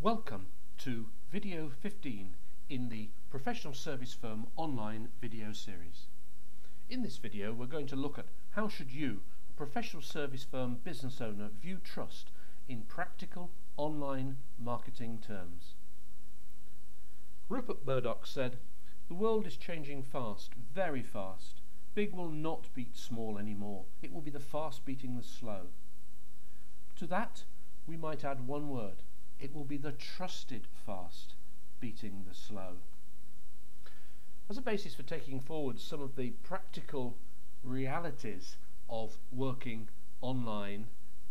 Welcome to video 15 in the Professional Service Firm online video series. In this video we're going to look at how should you, a professional service firm business owner, view trust in practical online marketing terms. Rupert Murdoch said, "The world is changing fast, very fast. Big will not beat small anymore. It will be the fast beating the slow." To that we might add one word. It will be the trusted fast beating the slow. As a basis for taking forward some of the practical realities of working online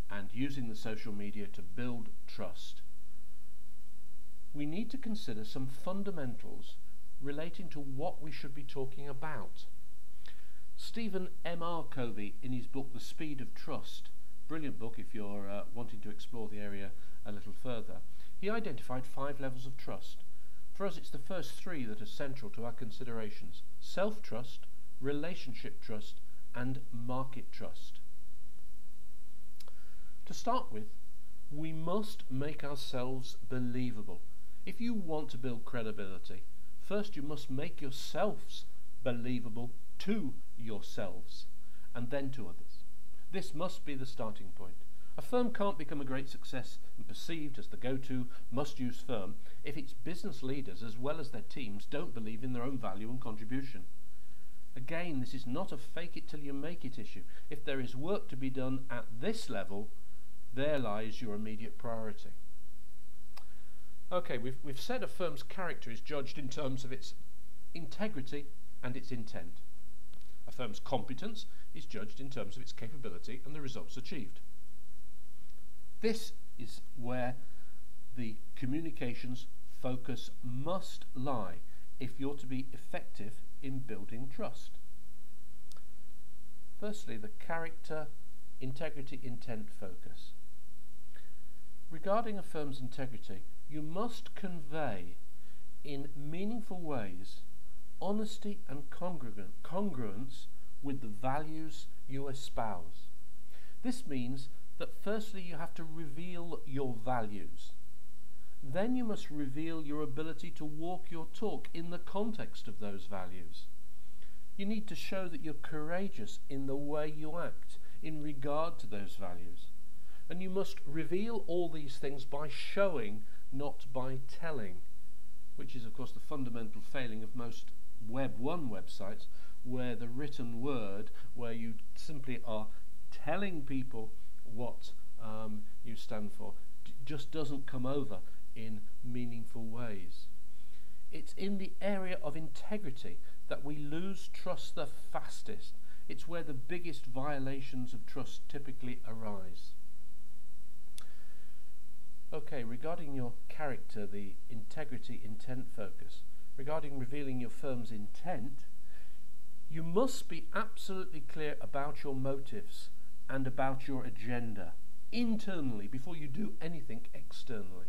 and using the social media to build trust, we need to consider some fundamentals relating to what we should be talking about. Stephen M.R. Covey, in his book The Speed of Trust, brilliant book if you're wanting to explore the area a little further, he identified 5 levels of trust. For us it's the first 3 that are central to our considerations: self-trust, relationship trust and market trust. To start with, we must make ourselves believable. If you want to build credibility, first you must make yourselves believable to yourselves and then to others. This must be the starting point. A firm can't become a great success and perceived as the go-to, must-use firm if its business leaders as well as their teams don't believe in their own value and contribution. Again, this is not a fake-it-till-you-make-it issue. If there is work to be done at this level, there lies your immediate priority. Okay, we've said a firm's character is judged in terms of its integrity and its intent. A firm's competence is judged in terms of its capability and the results achieved. This is where the communications focus must lie if you're to be effective in building trust. Firstly, the character, integrity, intent focus. Regarding a firm's integrity, you must convey in meaningful ways honesty and congruence with the values you espouse. This means that firstly you have to reveal your values. Then you must reveal your ability to walk your talk in the context of those values. You need to show that you're courageous in the way you act in regard to those values. And you must reveal all these things by showing, not by telling, which is of course the fundamental failing of most Web 1 websites, where the written word, where you simply are telling people what you stand for, just doesn't come over in meaningful ways. It's in the area of integrity that we lose trust the fastest. It's where the biggest violations of trust typically arise. Okay, regarding your character, the integrity, intent focus, regarding revealing your firm's intent, you must be absolutely clear about your motives and about your agenda internally before you do anything externally.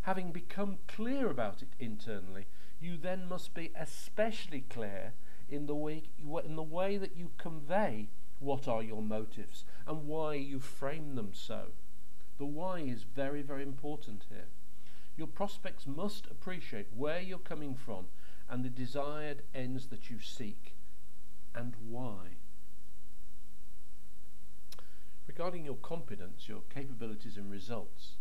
Having become clear about it internally, you then must be especially clear in the way that you convey what are your motives and why you frame them so. The why is very, very important here. Your prospects must appreciate where you're coming from and the desired ends that you seek and why. Regarding your competence, your capabilities and results,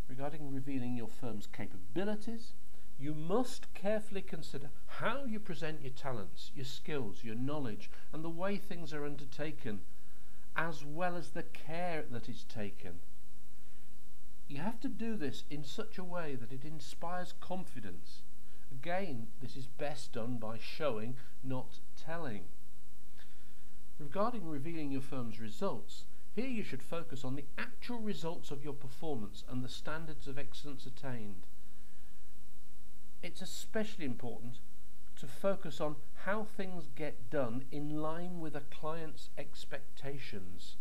regarding revealing your firm's capabilities, you must carefully consider how you present your talents, your skills, your knowledge, and the way things are undertaken, as well as the care that is taken. You have to do this in such a way that it inspires confidence. Again, this is best done by showing, not telling. Regarding revealing your firm's results, here you should focus on the actual results of your performance and the standards of excellence attained. It's especially important to focus on how things get done in line with a client's expectations.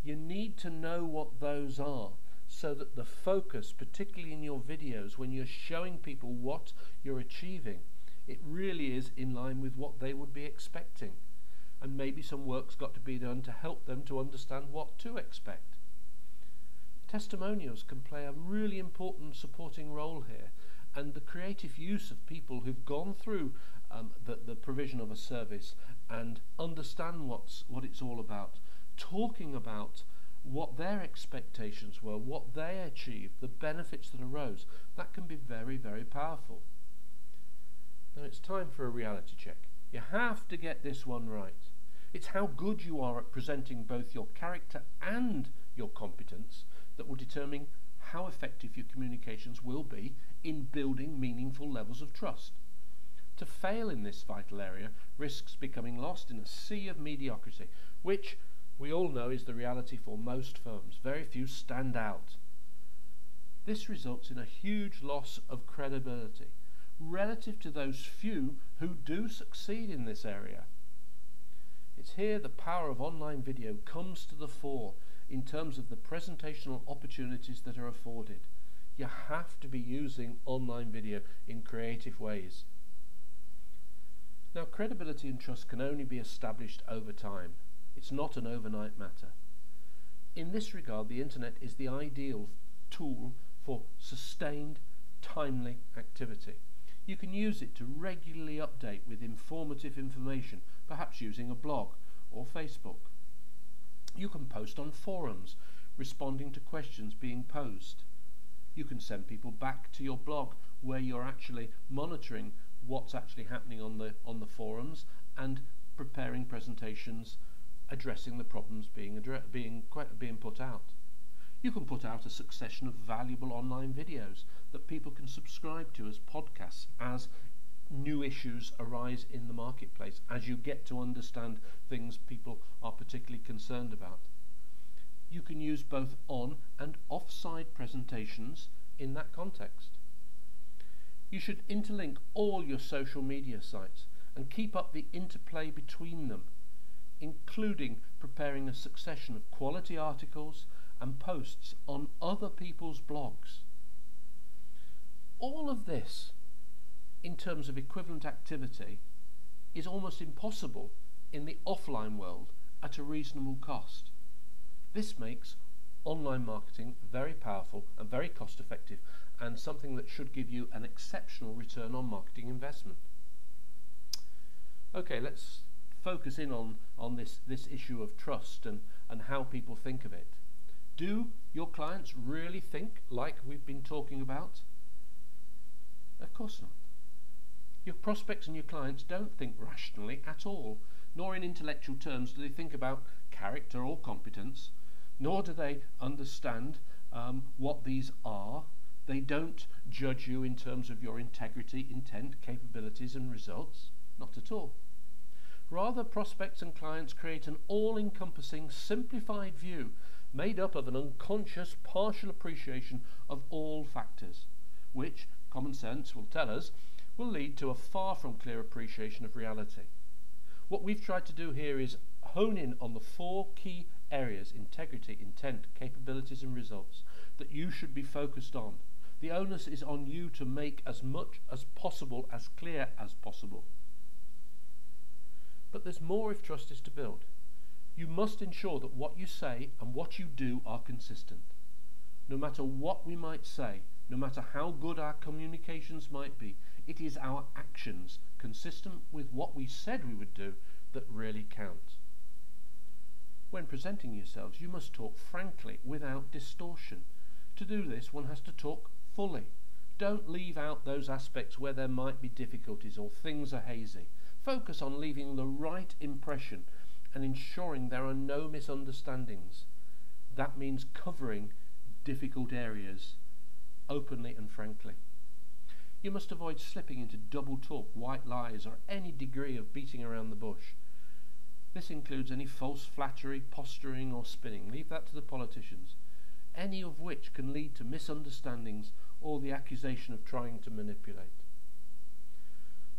You need to know what those are so that the focus, particularly in your videos when you're showing people what you're achieving, it really is in line with what they would be expecting. And maybe some work's got to be done to help them to understand what to expect. Testimonials can play a really important supporting role here, and the creative use of people who've gone through the provision of a service and understand what it's all about, talking about what their expectations were, what they achieved, the benefits that arose, that can be very, very powerful. Now it's time for a reality check. You have to get this one right. It's how good you are at presenting both your character and your competence that will determine how effective your communications will be in building meaningful levels of trust. To fail in this vital area risks becoming lost in a sea of mediocrity, which we all know is the reality for most firms. Very few stand out. This results in a huge loss of credibility relative to those few who do succeed in this area. It's here the power of online video comes to the fore in terms of the presentational opportunities that are afforded. You have to be using online video in creative ways. Now, credibility and trust can only be established over time. It's not an overnight matter. In this regard, the internet is the ideal tool for sustained, timely activity. You can use it to regularly update with informative information, perhaps using a blog or Facebook. You can post on forums, responding to questions being posed. You can send people back to your blog where you're actually monitoring what's actually happening on the forums and preparing presentations addressing the problems being put out. You can put out a succession of valuable online videos that people can subscribe to as podcasts as new issues arise in the marketplace, as you get to understand things people are particularly concerned about. You can use both on and off-site presentations in that context. You should interlink all your social media sites and keep up the interplay between them, including preparing a succession of quality articles and posts on other people's blogs. All of this, in terms of equivalent activity, is almost impossible in the offline world at a reasonable cost. This makes online marketing very powerful and very cost effective, and something that should give you an exceptional return on marketing investment. Okay, let's focus in on this issue of trust and how people think of it. Do your clients really think like we've been talking about? Of course not. Your prospects and your clients don't think rationally at all, nor in intellectual terms do they think about character or competence, nor do they understand what these are. They don't judge you in terms of your integrity, intent, capabilities and results. Not at all. Rather, prospects and clients create an all-encompassing, simplified view made up of an unconscious, partial appreciation of all factors, which, common sense will tell us, will lead to a far from clear appreciation of reality. What we've tried to do here is hone in on the four key areas: integrity, intent, capabilities and results, that you should be focused on. The onus is on you to make as much as possible as clear as possible. But there's more if trust is to build. You must ensure that what you say and what you do are consistent. No matter what we might say, no matter how good our communications might be, it is our actions consistent with what we said we would do that really count. When presenting yourselves, you must talk frankly without distortion. To do this, one has to talk fully. Don't leave out those aspects where there might be difficulties or things are hazy. Focus on leaving the right impression and ensuring there are no misunderstandings. That means covering difficult areas openly and frankly. You must avoid slipping into double talk, white lies, or any degree of beating around the bush. This includes any false flattery, posturing or spinning. Leave that to the politicians, any of which can lead to misunderstandings or the accusation of trying to manipulate.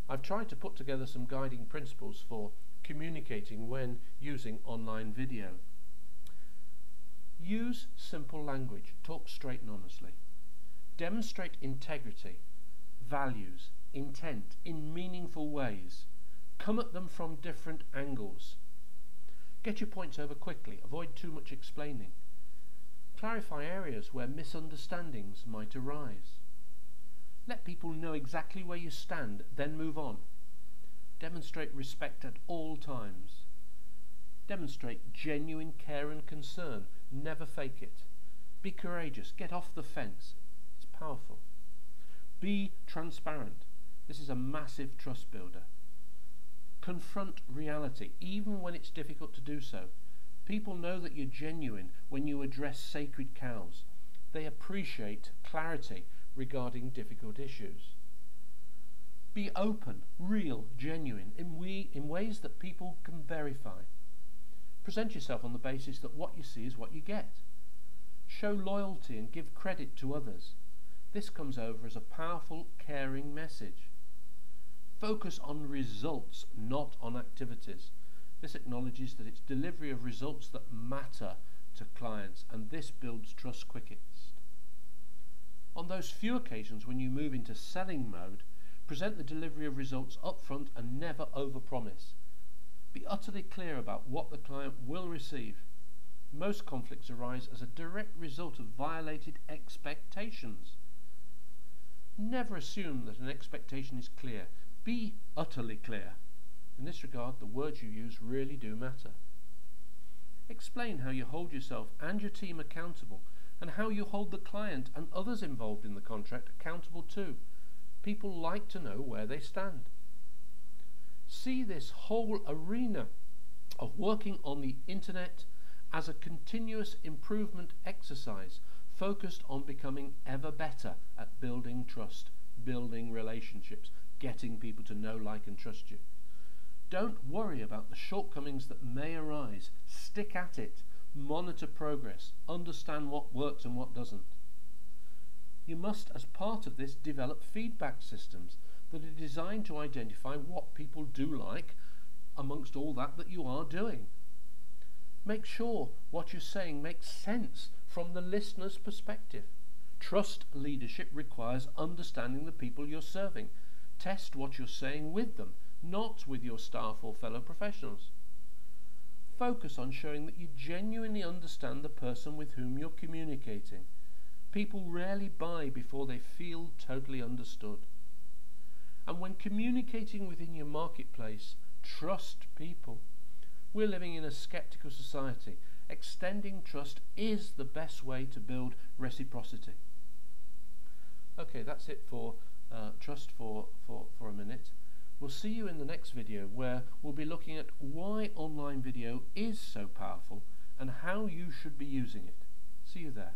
I've tried to put together some guiding principles for communicating when using online video. Use simple language. Talk straight and honestly. Demonstrate integrity, values, intent in meaningful ways. Come at them from different angles. Get your points over quickly. Avoid too much explaining. Clarify areas where misunderstandings might arise. Let people know exactly where you stand, then move on. Demonstrate respect at all times. Demonstrate genuine care and concern. Never fake it. Be courageous. Get off the fence. It's powerful. Be transparent. This is a massive trust builder. Confront reality, even when it's difficult to do so. People know that you're genuine when you address sacred cows. They appreciate clarity regarding difficult issues. Be open, real, genuine, in ways that people can verify. Present yourself on the basis that what you see is what you get. Show loyalty and give credit to others. This comes over as a powerful, caring message. Focus on results, not on activities. This acknowledges that it's delivery of results that matter to clients, and this builds trust quickest. On those few occasions when you move into selling mode, present the delivery of results up front and never overpromise. Be utterly clear about what the client will receive. Most conflicts arise as a direct result of violated expectations. Never assume that an expectation is clear. Be utterly clear. In this regard, the words you use really do matter. Explain how you hold yourself and your team accountable, and how you hold the client and others involved in the contract accountable too. People like to know where they stand. See this whole arena of working on the internet as a continuous improvement exercise focused on becoming ever better at building trust, building relationships, getting people to know, like and trust you. Don't worry about the shortcomings that may arise. Stick at it. Monitor progress. Understand what works and what doesn't. You must, as part of this, develop feedback systems that are designed to identify what people do like amongst all that you are doing. Make sure what you're saying makes sense from the listener's perspective. Trust leadership requires understanding the people you're serving. Test what you're saying with them, not with your staff or fellow professionals. Focus on showing that you genuinely understand the person with whom you're communicating. People rarely buy before they feel totally understood. And when communicating within your marketplace, trust people. We're living in a skeptical society. Extending trust is the best way to build reciprocity. Okay, that's it for trust for a minute. We'll see you in the next video, where we'll be looking at why online video is so powerful and how you should be using it. See you there.